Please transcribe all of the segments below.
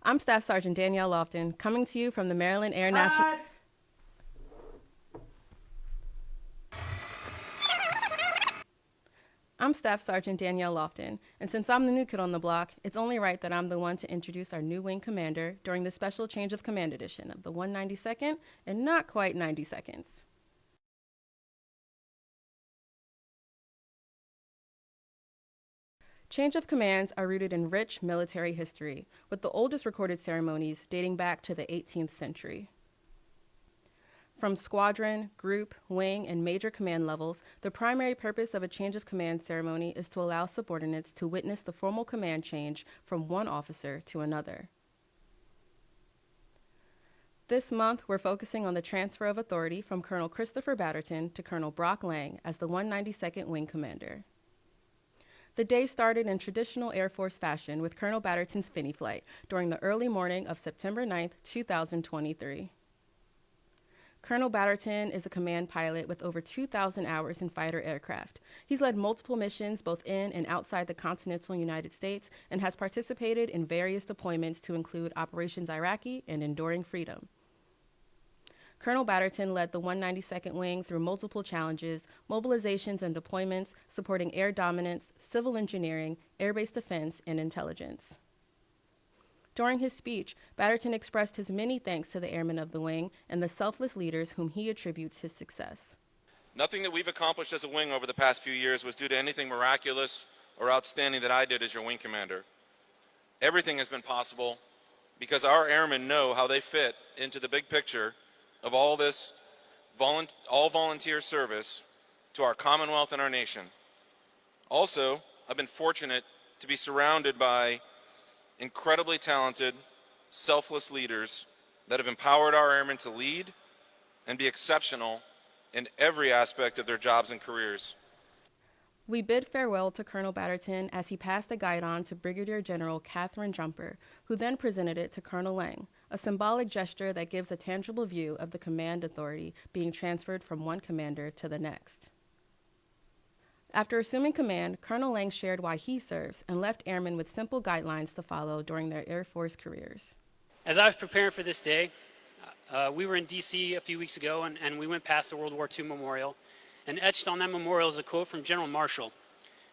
I'm Staff Sergeant Danielle Lofton, coming to you from the Maryland Air National. I'm Staff Sergeant Danielle Lofton, and since I'm the new kid on the block, it's only right that I'm the one to introduce our new wing commander during the special change of command edition of the 192nd and not quite 90 seconds. Change of commands are rooted in rich military history, with the oldest recorded ceremonies dating back to the 18th century. From squadron, group, wing, and major command levels, the primary purpose of a change of command ceremony is to allow subordinates to witness the formal command change from one officer to another. This month, we're focusing on the transfer of authority from Colonel Christopher Batterton to Colonel Brock Lang as the 192nd Wing Commander. The day started in traditional Air Force fashion with Colonel Batterton's Finney flight during the early morning of September 9, 2023. Colonel Batterton is a command pilot with over 2,000 hours in fighter aircraft. He's led multiple missions both in and outside the continental United States and has participated in various deployments to include Operations Iraqi and Enduring Freedom. Colonel Batterton led the 192nd Wing through multiple challenges, mobilizations and deployments, supporting air dominance, civil engineering, air-based defense, and intelligence. During his speech, Batterton expressed his many thanks to the airmen of the wing and the selfless leaders whom he attributes his success. Nothing that we've accomplished as a wing over the past few years was due to anything miraculous or outstanding that I did as your wing commander. Everything has been possible because our airmen know how they fit into the big picture of all this all-volunteer service to our Commonwealth and our nation. Also, I've been fortunate to be surrounded by incredibly talented, selfless leaders that have empowered our airmen to lead and be exceptional in every aspect of their jobs and careers. We bid farewell to Colonel Batterton as he passed the guidon to Brigadier General Catherine Jumper, who then presented it to Colonel Lang, a symbolic gesture that gives a tangible view of the command authority being transferred from one commander to the next. After assuming command, Colonel Lang shared why he serves and left airmen with simple guidelines to follow during their Air Force careers. As I was preparing for this day, we were in D.C. a few weeks ago, and we went past the World War II Memorial, and etched on that memorial is a quote from General Marshall.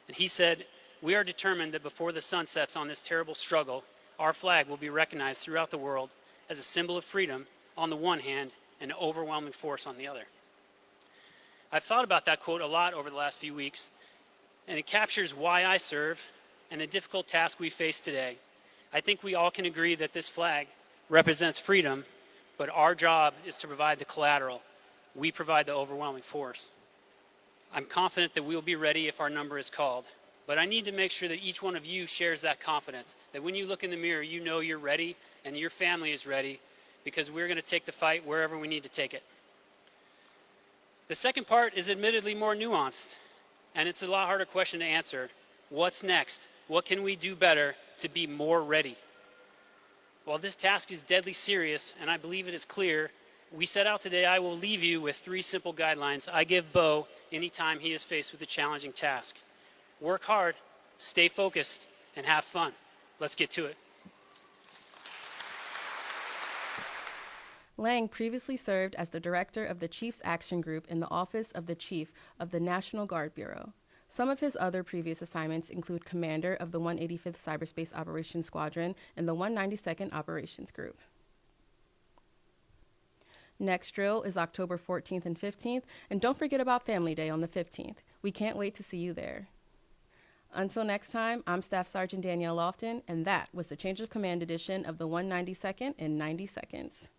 And he said, "We are determined that before the sun sets on this terrible struggle, our flag will be recognized throughout the world as a symbol of freedom on the one hand and an overwhelming force on the other." I've thought about that quote a lot over the last few weeks, and it captures why I serve and the difficult task we face today. I think we all can agree that this flag represents freedom, but our job is to provide the collateral. We provide the overwhelming force. I'm confident that we will be ready if our number is called, but I need to make sure that each one of you shares that confidence, that when you look in the mirror, you know you're ready and your family is ready, because we're going to take the fight wherever we need to take it. The second part is admittedly more nuanced, and it's a lot harder question to answer. What's next? What can we do better to be more ready? While this task is deadly serious, and I believe it is clear, we set out today, I will leave you with 3 simple guidelines I give Bo anytime he is faced with a challenging task. Work hard, stay focused, and have fun. Let's get to it. Lang previously served as the director of the Chiefs Action Group in the Office of the Chief of the National Guard Bureau. Some of his other previous assignments include commander of the 185th Cyberspace Operations Squadron and the 192nd Operations Group. Next drill is October 14th and 15th, and don't forget about Family Day on the 15th. We can't wait to see you there. Until next time, I'm Staff Sergeant Danielle Lofton, and that was the Change of Command edition of the 192nd in 90 seconds.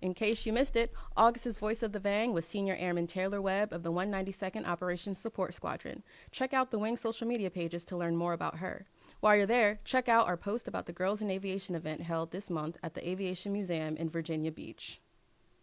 In case you missed it, August's voice of the Vang was Senior Airman Taylor Webb of the 192nd Operations Support Squadron. Check out the Wing's social media pages to learn more about her. While you're there, check out our post about the Girls in Aviation event held this month at the Aviation Museum in Virginia Beach.